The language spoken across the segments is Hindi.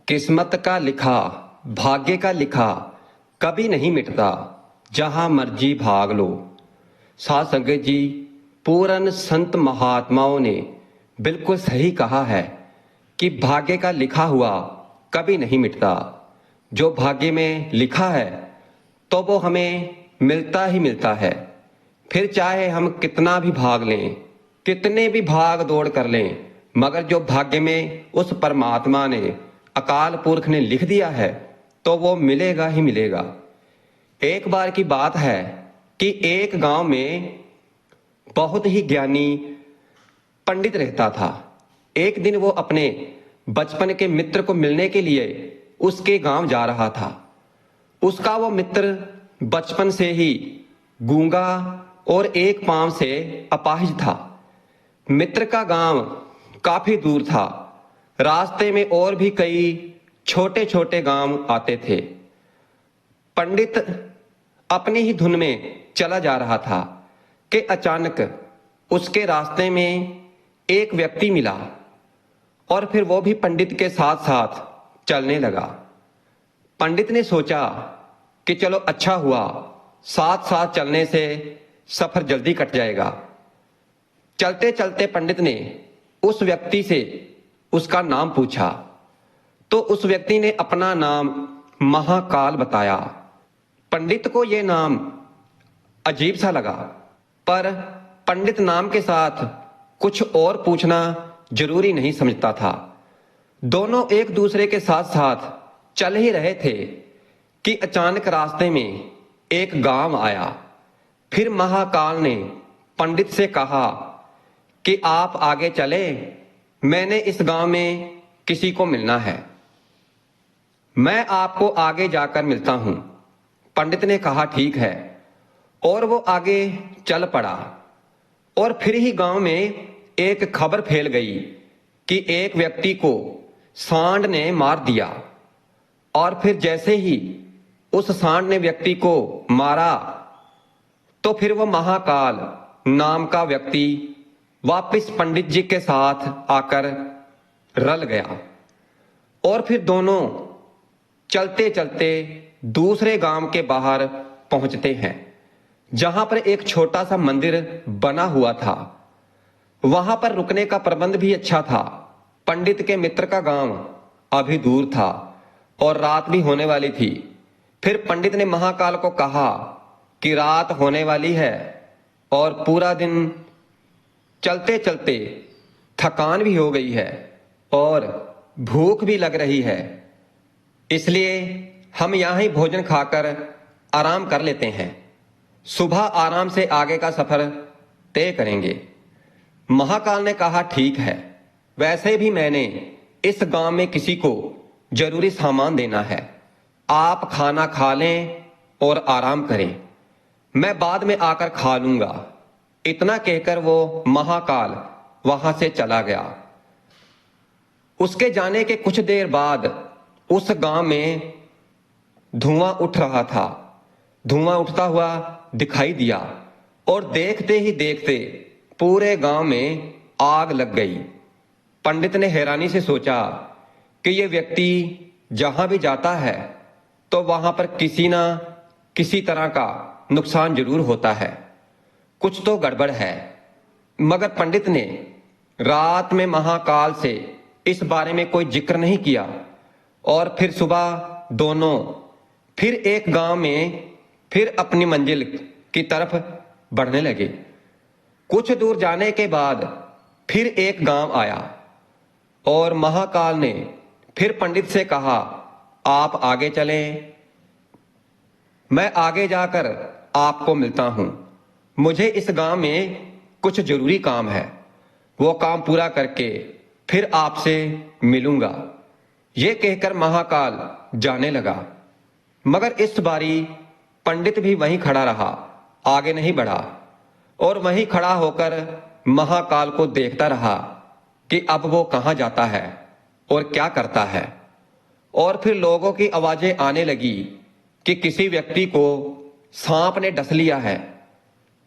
किस्मत का लिखा, भाग्य का लिखा कभी नहीं मिटता, जहां मर्जी भाग लो। साध संगत जी, पूरन संत महात्माओं ने बिल्कुल सही कहा है कि भाग्य का लिखा हुआ कभी नहीं मिटता। जो भाग्य में लिखा है तो वो हमें मिलता ही मिलता है। फिर चाहे हम कितना भी भाग लें, कितने भी भाग दौड़ कर लें, मगर जो भाग्य में उस परमात्मा ने, अकाल पुरख ने लिख दिया है तो वो मिलेगा ही मिलेगा। एक बार की बात है कि एक गांव में बहुत ही ज्ञानी पंडित रहता था। एक दिन वो अपने बचपन के मित्र को मिलने के लिए उसके गांव जा रहा था। उसका वो मित्र बचपन से ही गूंगा और एक पांव से अपाहिज था। मित्र का गांव काफी दूर था। रास्ते में और भी कई छोटे छोटे गांव आते थे। पंडित अपनी ही धुन में चला जा रहा था कि अचानक उसके रास्ते में एक व्यक्ति मिला और फिर वो भी पंडित के साथ साथ चलने लगा। पंडित ने सोचा कि चलो अच्छा हुआ, साथ साथ चलने से सफर जल्दी कट जाएगा। चलते चलते पंडित ने उस व्यक्ति से उसका नाम पूछा तो उस व्यक्ति ने अपना नाम महाकाल बताया। पंडित को यह नाम अजीब सा लगा, पर पंडित नाम के साथ कुछ और पूछना जरूरी नहीं समझता था। दोनों एक दूसरे के साथ साथ चल ही रहे थे कि अचानक रास्ते में एक गांव आया। फिर महाकाल ने पंडित से कहा कि आप आगे चले, मैंने इस गांव में किसी को मिलना है, मैं आपको आगे जाकर मिलता हूं। पंडित ने कहा ठीक है, और वो आगे चल पड़ा। और फिर ही गांव में एक खबर फैल गई कि एक व्यक्ति को सांड ने मार दिया। और फिर जैसे ही उस सांड ने व्यक्ति को मारा तो फिर वो महाकाल नाम का व्यक्ति वापस पंडित जी के साथ आकर रल गया। और फिर दोनों चलते चलते दूसरे गांव के बाहर पहुंचते हैं, जहां पर एक छोटा सा मंदिर बना हुआ था। वहां पर रुकने का प्रबंध भी अच्छा था। पंडित के मित्र का गांव अभी दूर था और रात भी होने वाली थी। फिर पंडित ने महाकाल को कहा कि रात होने वाली है और पूरा दिन चलते चलते थकान भी हो गई है और भूख भी लग रही है, इसलिए हम यहां ही भोजन खाकर आराम कर लेते हैं। सुबह आराम से आगे का सफर तय करेंगे। महाकाल ने कहा ठीक है, वैसे भी मैंने इस गांव में किसी को जरूरी सामान देना है, आप खाना खा लें और आराम करें, मैं बाद में आकर खा लूंगा। इतना कहकर वो महाकाल वहां से चला गया। उसके जाने के कुछ देर बाद उस गांव में धुआं उठ रहा था। धुआं उठता हुआ दिखाई दिया और देखते ही देखते पूरे गांव में आग लग गई। पंडित ने हैरानी से सोचा कि यह व्यक्ति जहां भी जाता है तो वहां पर किसी ना किसी तरह का नुकसान जरूर होता है, कुछ तो गड़बड़ है। मगर पंडित ने रात में महाकाल से इस बारे में कोई जिक्र नहीं किया। और फिर सुबह दोनों फिर एक गांव में फिर अपनी मंजिल की तरफ बढ़ने लगे। कुछ दूर जाने के बाद फिर एक गांव आया और महाकाल ने फिर पंडित से कहा आप आगे चलें, मैं आगे जाकर आपको मिलता हूं। मुझे इस गांव में कुछ जरूरी काम है, वो काम पूरा करके फिर आपसे मिलूंगा। यह कहकर महाकाल जाने लगा। मगर इस बारी पंडित भी वहीं खड़ा रहा, आगे नहीं बढ़ा और वहीं खड़ा होकर महाकाल को देखता रहा कि अब वो कहां जाता है और क्या करता है। और फिर लोगों की आवाजें आने लगी कि किसी व्यक्ति को सांप ने डस लिया है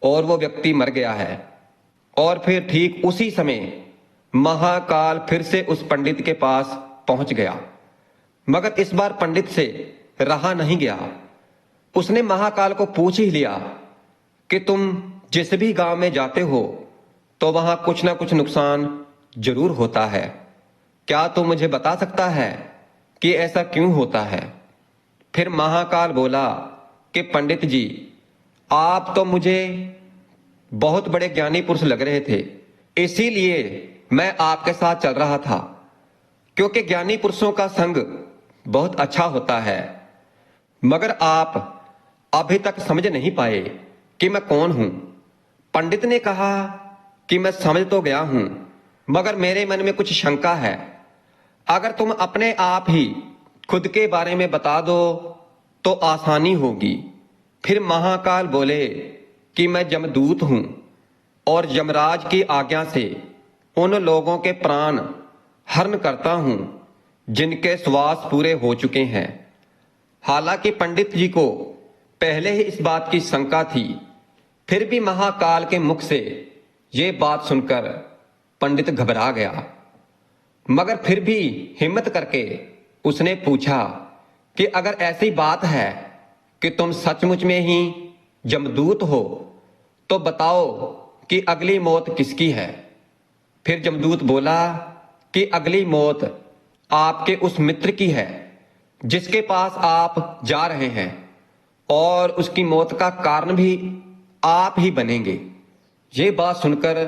और वो व्यक्ति मर गया है। और फिर ठीक उसी समय महाकाल फिर से उस पंडित के पास पहुंच गया। मगर इस बार पंडित से रहा नहीं गया। उसने महाकाल को पूछ ही लिया कि तुम जिस भी गांव में जाते हो तो वहां कुछ ना कुछ नुकसान जरूर होता है। क्या तू मुझे बता सकता है कि ऐसा क्यों होता है? फिर महाकाल बोला कि पंडित जी, आप तो मुझे बहुत बड़े ज्ञानी पुरुष लग रहे थे, इसीलिए मैं आपके साथ चल रहा था, क्योंकि ज्ञानी पुरुषों का संग बहुत अच्छा होता है। मगर आप अभी तक समझ नहीं पाए कि मैं कौन हूं। पंडित ने कहा कि मैं समझ तो गया हूं, मगर मेरे मन में कुछ शंका है। अगर तुम अपने आप ही खुद के बारे में बता दो तो आसानी होगी। फिर महाकाल बोले कि मैं यमदूत हूं और यमराज की आज्ञा से उन लोगों के प्राण हरण करता हूं जिनके श्वास पूरे हो चुके हैं। हालांकि पंडित जी को पहले ही इस बात की शंका थी, फिर भी महाकाल के मुख से ये बात सुनकर पंडित घबरा गया। मगर फिर भी हिम्मत करके उसने पूछा कि अगर ऐसी बात है कि तुम सचमुच में ही यमदूत हो तो बताओ कि अगली मौत किसकी है। फिर यमदूत बोला कि अगली मौत आपके उस मित्र की है जिसके पास आप जा रहे हैं, और उसकी मौत का कारण भी आप ही बनेंगे। ये बात सुनकर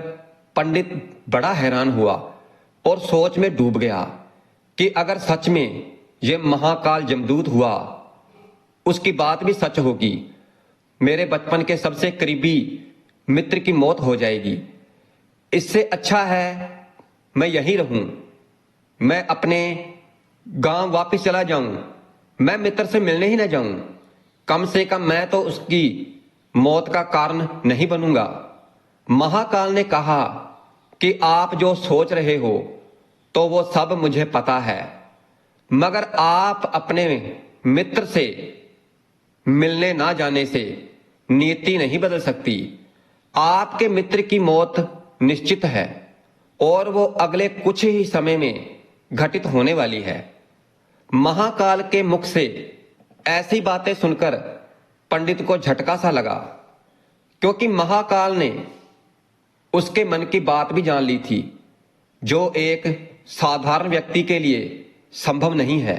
पंडित बड़ा हैरान हुआ और सोच में डूब गया कि अगर सच में ये महाकाल यमदूत हुआ, उसकी बात भी सच होगी, मेरे बचपन के सबसे करीबी मित्र की मौत हो जाएगी। इससे अच्छा है मैं यहीं रहूं, मैं अपने गांव वापस चला जाऊं, मैं मित्र से मिलने ही ना जाऊं। कम से कम मैं तो उसकी मौत का कारण नहीं बनूंगा। महाकाल ने कहा कि आप जो सोच रहे हो तो वो सब मुझे पता है, मगर आप अपने मित्र से मिलने ना जाने से नीति नहीं बदल सकती। आपके मित्र की मौत निश्चित है और वो अगले कुछ ही समय में घटित होने वाली है। महाकाल के मुख से ऐसी बातें सुनकर पंडित को झटका सा लगा, क्योंकि महाकाल ने उसके मन की बात भी जान ली थी, जो एक साधारण व्यक्ति के लिए संभव नहीं है।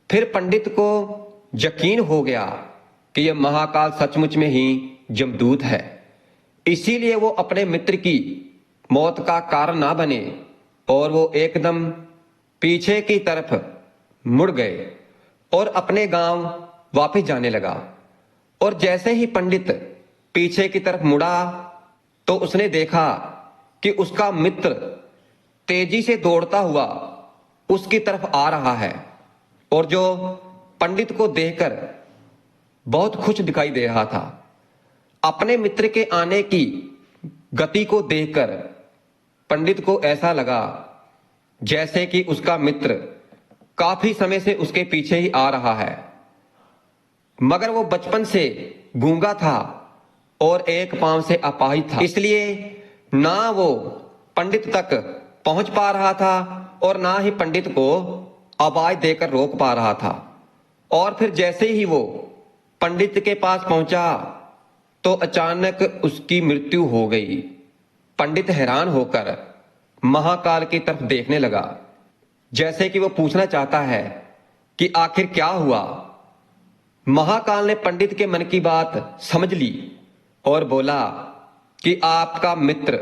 फिर पंडित को यकीन हो गया कि यह महाकाल सचमुच में ही यमदूत है, इसीलिए वो अपने मित्र की मौत का कारण ना बने और वो एकदम पीछे की तरफ मुड़ गए और अपने गांव वापस जाने लगा। और जैसे ही पंडित पीछे की तरफ मुड़ा तो उसने देखा कि उसका मित्र तेजी से दौड़ता हुआ उसकी तरफ आ रहा है, और जो पंडित को देखकर बहुत खुश दिखाई दे रहा था। अपने मित्र के आने की गति को देखकर पंडित को ऐसा लगा जैसे कि उसका मित्र काफी समय से उसके पीछे ही आ रहा है। मगर वो बचपन से गूंगा था और एक पांव से अपाहिज था, इसलिए ना वो पंडित तक पहुंच पा रहा था और ना ही पंडित को आवाज देकर रोक पा रहा था। और फिर जैसे ही वो पंडित के पास पहुंचा तो अचानक उसकी मृत्यु हो गई। पंडित हैरान होकर महाकाल की तरफ देखने लगा, जैसे कि वो पूछना चाहता है कि आखिर क्या हुआ। महाकाल ने पंडित के मन की बात समझ ली और बोला कि आपका मित्र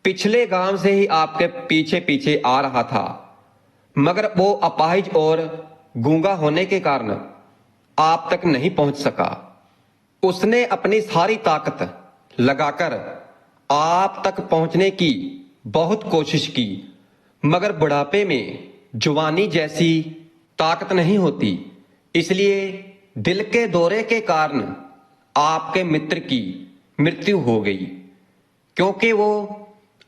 पिछले गांव से ही आपके पीछे पीछे आ रहा था, मगर वो अपाहिज और गूंगा होने के कारण आप तक नहीं पहुंच सका। उसने अपनी सारी ताकत लगाकर आप तक पहुंचने की बहुत कोशिश की, मगर बुढ़ापे में जवानी जैसी ताकत नहीं होती, इसलिए दिल के दौरे के कारण आपके मित्र की मृत्यु हो गई। क्योंकि वो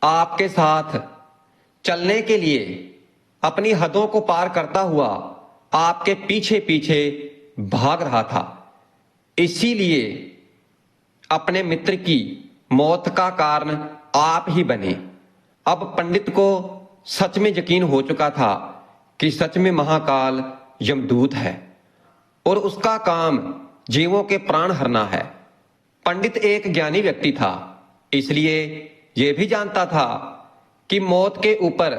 आपके साथ चलने के लिए अपनी हदों को पार करता हुआ आपके पीछे पीछे भाग रहा था, इसीलिए अपने मित्र की मौत का कारण आप ही बने। अब पंडित को सच में यकीन हो चुका था कि सच में महाकाल यमदूत है और उसका काम जीवों के प्राण हरना है। पंडित एक ज्ञानी व्यक्ति था, इसलिए यह भी जानता था कि मौत के ऊपर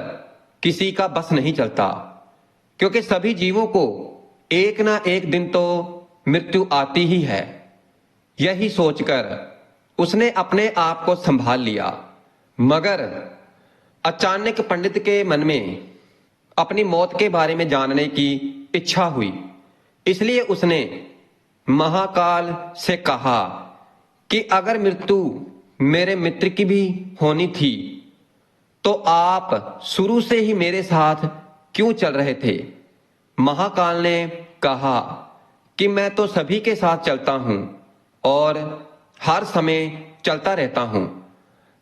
किसी का बस नहीं चलता, क्योंकि सभी जीवों को एक ना एक दिन तो मृत्यु आती ही है। यही सोचकर उसने अपने आप को संभाल लिया। मगर अचानक पंडित के मन में अपनी मौत के बारे में जानने की इच्छा हुई, इसलिए उसने महाकाल से कहा कि अगर मृत्यु मेरे मित्र की भी होनी थी तो आप शुरू से ही मेरे साथ क्यों चल रहे थे। महाकाल ने कहा कि मैं तो सभी के साथ चलता हूं और हर समय चलता रहता हूं,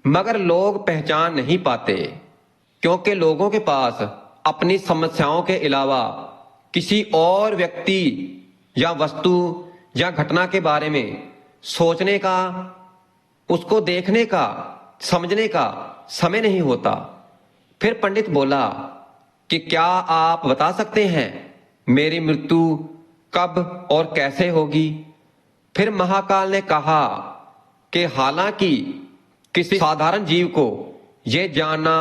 मगर लोग पहचान नहीं पाते, क्योंकि लोगों के पास अपनी समस्याओं के अलावा किसी और व्यक्ति या वस्तु या घटना के बारे में सोचने का, उसको देखने का, समझने का समय नहीं होता। फिर पंडित बोला कि क्या आप बता सकते हैं मेरी मृत्यु कब और कैसे होगी। फिर महाकाल ने कहा कि हालांकि किसी साधारण जीव को यह जानना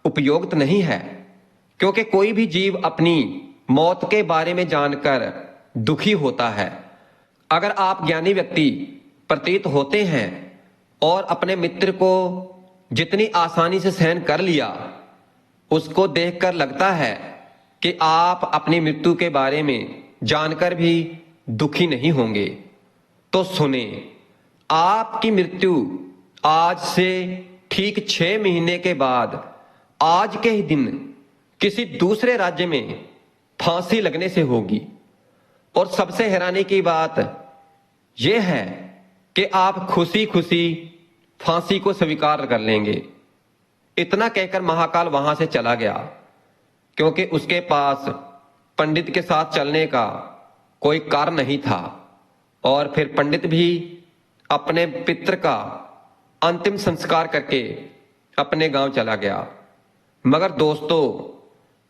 उपयुक्त नहीं है, क्योंकि कोई भी जीव अपनी मौत के बारे में जानकर दुखी होता है। अगर आप ज्ञानी व्यक्ति प्रतीत होते हैं और अपने मित्र को जितनी आसानी से सहन कर लिया, उसको देखकर लगता है कि आप अपनी मृत्यु के बारे में जानकर भी दुखी नहीं होंगे। तो सुने, आपकी मृत्यु आज से ठीक 6 महीने के बाद आज के ही दिन किसी दूसरे राज्य में फांसी लगने से होगी। और सबसे हैरानी की बात यह है कि आप खुशी खुशी फांसी को स्वीकार कर लेंगे। इतना कहकर महाकाल वहां से चला गया, क्योंकि उसके पास पंडित के साथ चलने का कोई कारण नहीं था। और फिर पंडित भी अपने पितर का अंतिम संस्कार करके अपने गांव चला गया। मगर दोस्तों,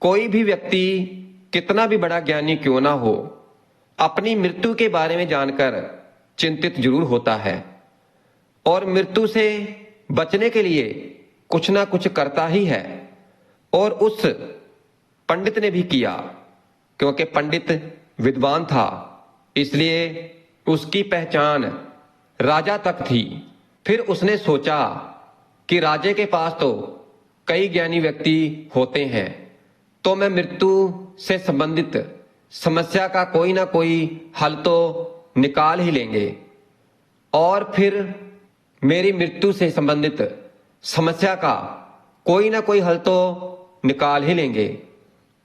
कोई भी व्यक्ति कितना भी बड़ा ज्ञानी क्यों ना हो, अपनी मृत्यु के बारे में जानकर चिंतित जरूर होता है और मृत्यु से बचने के लिए कुछ ना कुछ करता ही है। और उस पंडित ने भी किया, क्योंकि पंडित विद्वान था, इसलिए उसकी पहचान राजा तक थी। फिर उसने सोचा कि राजे के पास तो कई ज्ञानी व्यक्ति होते हैं, तो मैं मृत्यु से संबंधित समस्या का कोई ना कोई हल तो निकाल ही लेंगे, और फिर मेरी मृत्यु से संबंधित समस्या का कोई ना कोई हल तो निकाल ही लेंगे।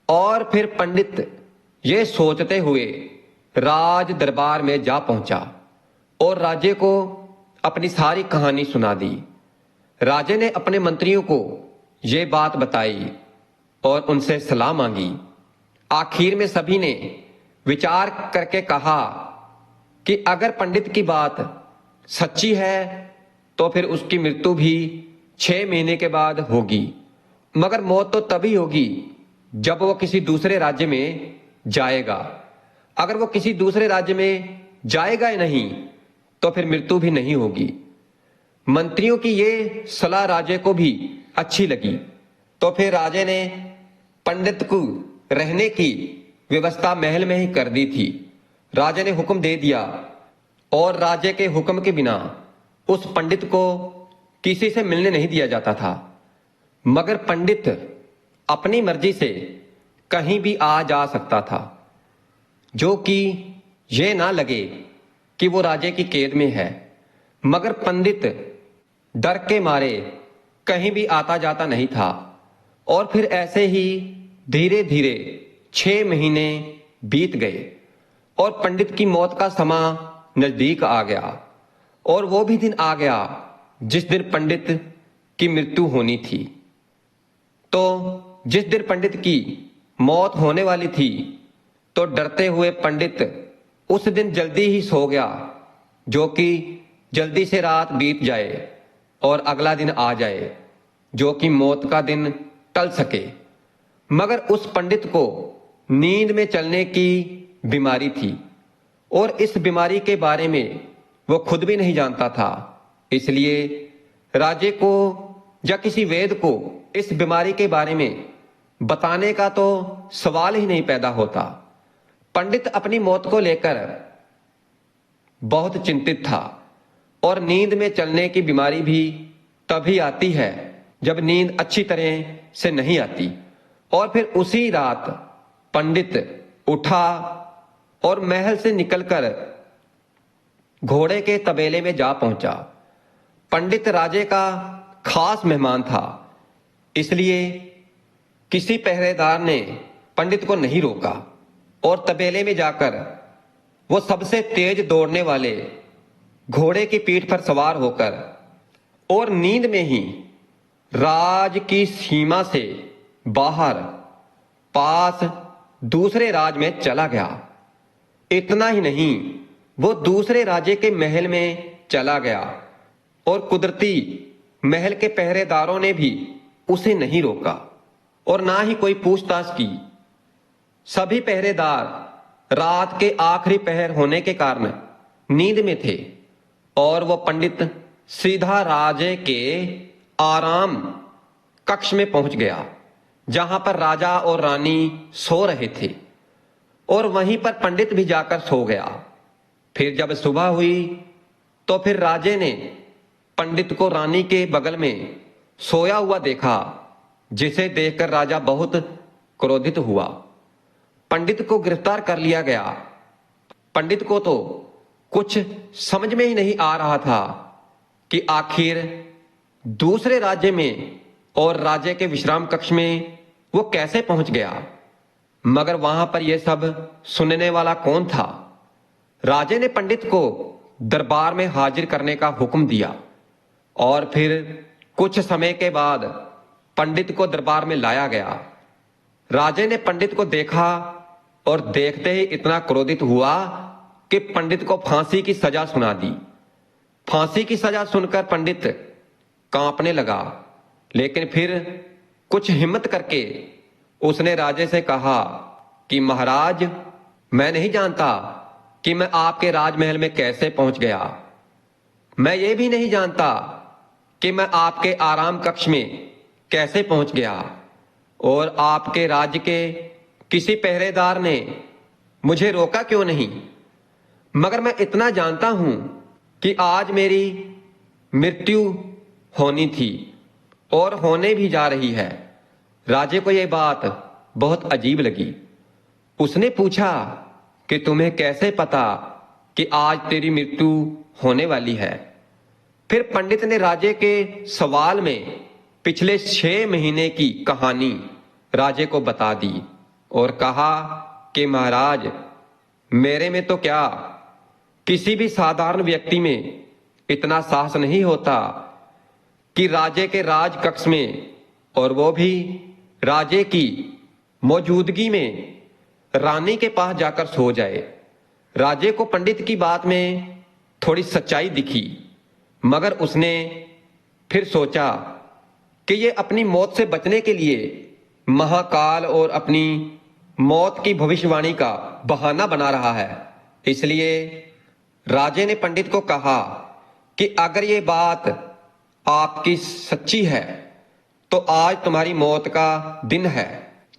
और फिर पंडित ये सोचते हुए राज दरबार में जा पहुंचा और राजे को अपनी सारी कहानी सुना दी। राजे ने अपने मंत्रियों को ये बात बताई और उनसे सलाह मांगी। आखिर में सभी ने विचार करके कहा कि अगर पंडित की बात सच्ची है तो फिर उसकी मृत्यु भी 6 महीने के बाद होगी, मगर मौत तो तभी होगी जब वो किसी दूसरे राज्य में जाएगा। अगर वो किसी दूसरे राज्य में जाएगा ही नहीं तो फिर मृत्यु भी नहीं होगी। मंत्रियों की ये सलाह राजे को भी अच्छी लगी, तो फिर राजे ने पंडित को रहने की व्यवस्था महल में ही कर दी थी। राजे ने हुक्म दे दिया और राजे के हुक्म के बिना उस पंडित को किसी से मिलने नहीं दिया जाता था। मगर पंडित अपनी मर्जी से कहीं भी आ जा सकता था, जो कि यह ना लगे कि वो राजे की कैद में है। मगर पंडित डर के मारे कहीं भी आता जाता नहीं था। और फिर ऐसे ही धीरे धीरे 6 महीने बीत गए और पंडित की मौत का समय नजदीक आ गया। और वो भी दिन आ गया जिस दिन पंडित की मृत्यु होनी थी। तो जिस दिन पंडित की मौत होने वाली थी, तो डरते हुए पंडित उस दिन जल्दी ही सो गया, जो कि जल्दी से रात बीत जाए और अगला दिन आ जाए, जो कि मौत का दिन टल सके। मगर उस पंडित को नींद में चलने की बीमारी थी और इस बीमारी के बारे में वो खुद भी नहीं जानता था। इसलिए राजे को या किसी वेद को इस बीमारी के बारे में बताने का तो सवाल ही नहीं पैदा होता। पंडित अपनी मौत को लेकर बहुत चिंतित था और नींद में चलने की बीमारी भी तभी आती है जब नींद अच्छी तरह से नहीं आती। और फिर उसी रात पंडित उठा और महल से निकलकर घोड़े के तबेले में जा पहुंचा। पंडित राजे का खास मेहमान था, इसलिए किसी पहरेदार ने पंडित को नहीं रोका और तबेले में जाकर वो सबसे तेज दौड़ने वाले घोड़े की पीठ पर सवार होकर और नींद में ही राज की सीमा से बाहर पास दूसरे राज में चला गया। इतना ही नहीं, वो दूसरे राजे के महल में चला गया और कुदरती महल के पहरेदारों ने भी उसे नहीं रोका और ना ही कोई पूछताछ की। सभी पहरेदार रात के आखिरी पहर होने के कारण नींद में थे और वो पंडित सीधा राजे के आराम कक्ष में पहुंच गया, जहां पर राजा और रानी सो रहे थे और वहीं पर पंडित भी जाकर सो गया। फिर जब सुबह हुई तो फिर राजे ने पंडित को रानी के बगल में सोया हुआ देखा, जिसे देखकर राजा बहुत क्रोधित हुआ। पंडित को गिरफ्तार कर लिया गया। पंडित को तो कुछ समझ में ही नहीं आ रहा था कि आखिर दूसरे राज्य में और राजे के विश्राम कक्ष में वो कैसे पहुंच गया। मगर वहां पर यह सब सुनने वाला कौन था। राजे ने पंडित को दरबार में हाजिर करने का हुक्म दिया और फिर कुछ समय के बाद पंडित को दरबार में लाया गया। राजे ने पंडित को देखा और देखते ही इतना क्रोधित हुआ कि पंडित को फांसी की सजा सुना दी। फांसी की सजा सुनकर पंडित कांपने लगा, लेकिन फिर कुछ हिम्मत करके उसने राजे से कहा कि महाराज, मैं नहीं जानता कि मैं आपके राजमहल में कैसे पहुंच गया। मैं ये भी नहीं जानता कि मैं आपके आराम कक्ष में कैसे पहुंच गया और आपके राज्य के किसी पहरेदार ने मुझे रोका क्यों नहीं। मगर मैं इतना जानता हूं कि आज मेरी मृत्यु होनी थी और होने भी जा रही है। राजे को यह बात बहुत अजीब लगी। उसने पूछा कि तुम्हें कैसे पता कि आज तेरी मृत्यु होने वाली है। फिर पंडित ने राजे के सवाल में पिछले 6 महीने की कहानी राजे को बता दी और कहा कि महाराज, मेरे में तो क्या, किसी भी साधारण व्यक्ति में इतना साहस नहीं होता कि राजे के राज कक्ष में, और वो भी राजे की मौजूदगी में, रानी के पास जाकर सो जाए। राजे को पंडित की बात में थोड़ी सच्चाई दिखी, मगर उसने फिर सोचा कि ये अपनी मौत से बचने के लिए महाकाल और अपनी मौत की भविष्यवाणी का बहाना बना रहा है। इसलिए राजे ने पंडित को कहा कि अगर ये बात आपकी सच्ची है तो आज तुम्हारी मौत का दिन है।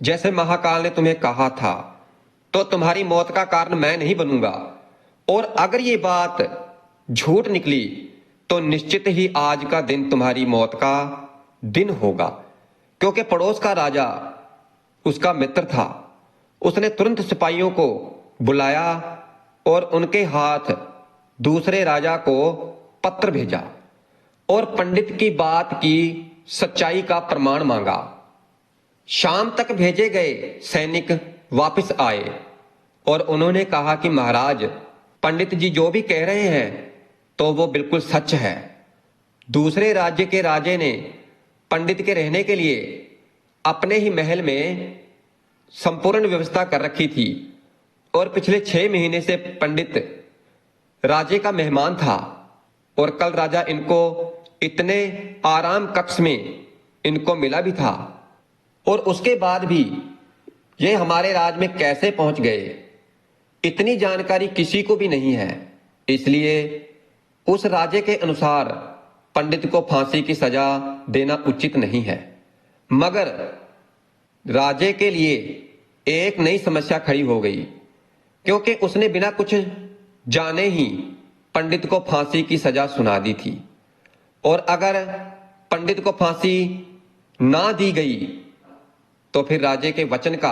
जैसे महाकाल ने तुम्हें कहा था, तो तुम्हारी मौत का कारण मैं नहीं बनूंगा। और अगर ये बात झूठ निकली तो निश्चित ही आज का दिन तुम्हारी मौत का दिन होगा। क्योंकि पड़ोस का राजा उसका मित्र था। उसने तुरंत सिपाहियों को बुलाया और उनके हाथ दूसरे राजा को पत्र भेजा और पंडित की बात की सच्चाई का प्रमाण मांगा। शाम तक भेजे गए सैनिक वापस आए और उन्होंने कहा कि महाराज, पंडित जी जो भी कह रहे हैं तो वो बिल्कुल सच है। दूसरे राज्य के राजे ने पंडित के रहने के लिए अपने ही महल में संपूर्ण व्यवस्था कर रखी थी और पिछले 6 महीने से पंडित राजे का मेहमान था और कल राजा इनको इतने आराम कक्ष में इनको मिला भी था। और उसके बाद भी ये हमारे राज में कैसे पहुंच गए, इतनी जानकारी किसी को भी नहीं है। इसलिए उस राजे के अनुसार पंडित को फांसी की सजा देना उचित नहीं है। मगर राजे के लिए एक नई समस्या खड़ी हो गई, क्योंकि उसने बिना कुछ जाने ही पंडित को फांसी की सजा सुना दी थी। और अगर पंडित को फांसी ना दी गई तो फिर राजे के वचन का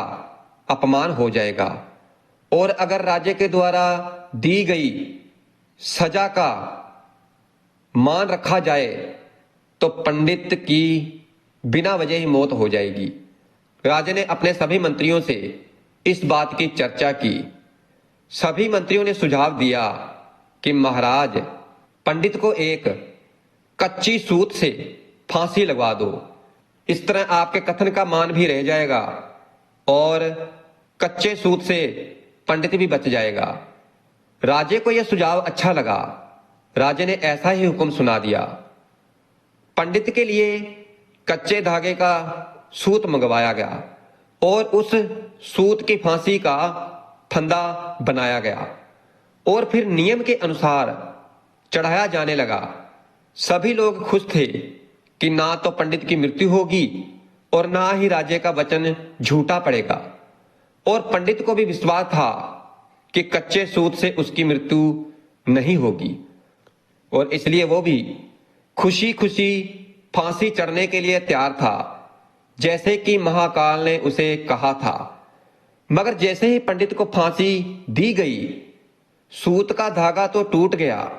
अपमान हो जाएगा, और अगर राजे के द्वारा दी गई सजा का मान रखा जाए तो पंडित की बिना वजह ही मौत हो जाएगी। राजे ने अपने सभी मंत्रियों से इस बात की चर्चा की। सभी मंत्रियों ने सुझाव दिया कि महाराज, पंडित को एक कच्ची सूत से फांसी लगवा दो। इस तरह आपके कथन का मान भी रह जाएगा और कच्चे सूत से पंडित भी बच जाएगा। राजे को यह सुझाव अच्छा लगा। राजे ने ऐसा ही हुक्म सुना दिया। पंडित के लिए कच्चे धागे का सूत मंगवाया गया और उस सूत की फांसी का फंदा बनाया गया और फिर नियम के अनुसार चढ़ाया जाने लगा। सभी लोग खुश थे कि ना तो पंडित की मृत्यु होगी और ना ही राजे का वचन झूठा पड़ेगा। और पंडित को भी विश्वास था कि कच्चे सूत से उसकी मृत्यु नहीं होगी, और इसलिए वो भी खुशी खुशी फांसी चढ़ने के लिए तैयार था, जैसे कि महाकाल ने उसे कहा था। मगर जैसे ही पंडित को फांसी दी गई, सूत का धागा तो टूट गया,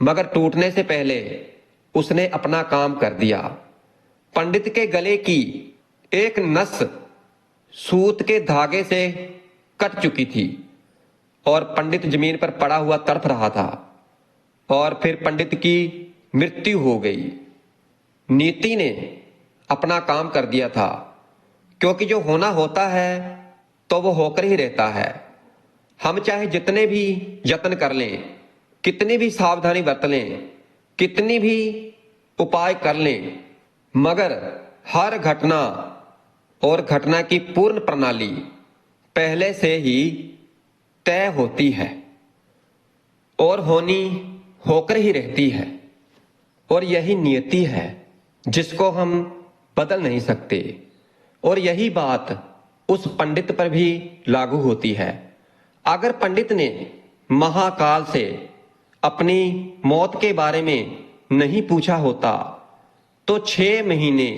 मगर टूटने से पहले उसने अपना काम कर दिया। पंडित के गले की एक नस सूत के धागे से कट चुकी थी और पंडित जमीन पर पड़ा हुआ तड़प रहा था, और फिर पंडित की मृत्यु हो गई। नीति ने अपना काम कर दिया था, क्योंकि जो होना होता है तो वो होकर ही रहता है। हम चाहे जितने भी यत्न कर लें, कितनी भी सावधानी बरत लें, कितनी भी उपाय कर लें, मगर हर घटना और घटना की पूर्ण प्रणाली पहले से ही तय होती है और होनी होकर ही रहती है। और यही नियति है जिसको हम बदल नहीं सकते। और यही बात उस पंडित पर भी लागू होती है। अगर पंडित ने महाकाल से अपनी मौत के बारे में नहीं पूछा होता तो 6 महीने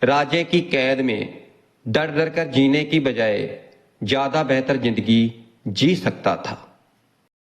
राजे की कैद में डर डर कर जीने की बजाय ज्यादा बेहतर जिंदगी जी सकता था।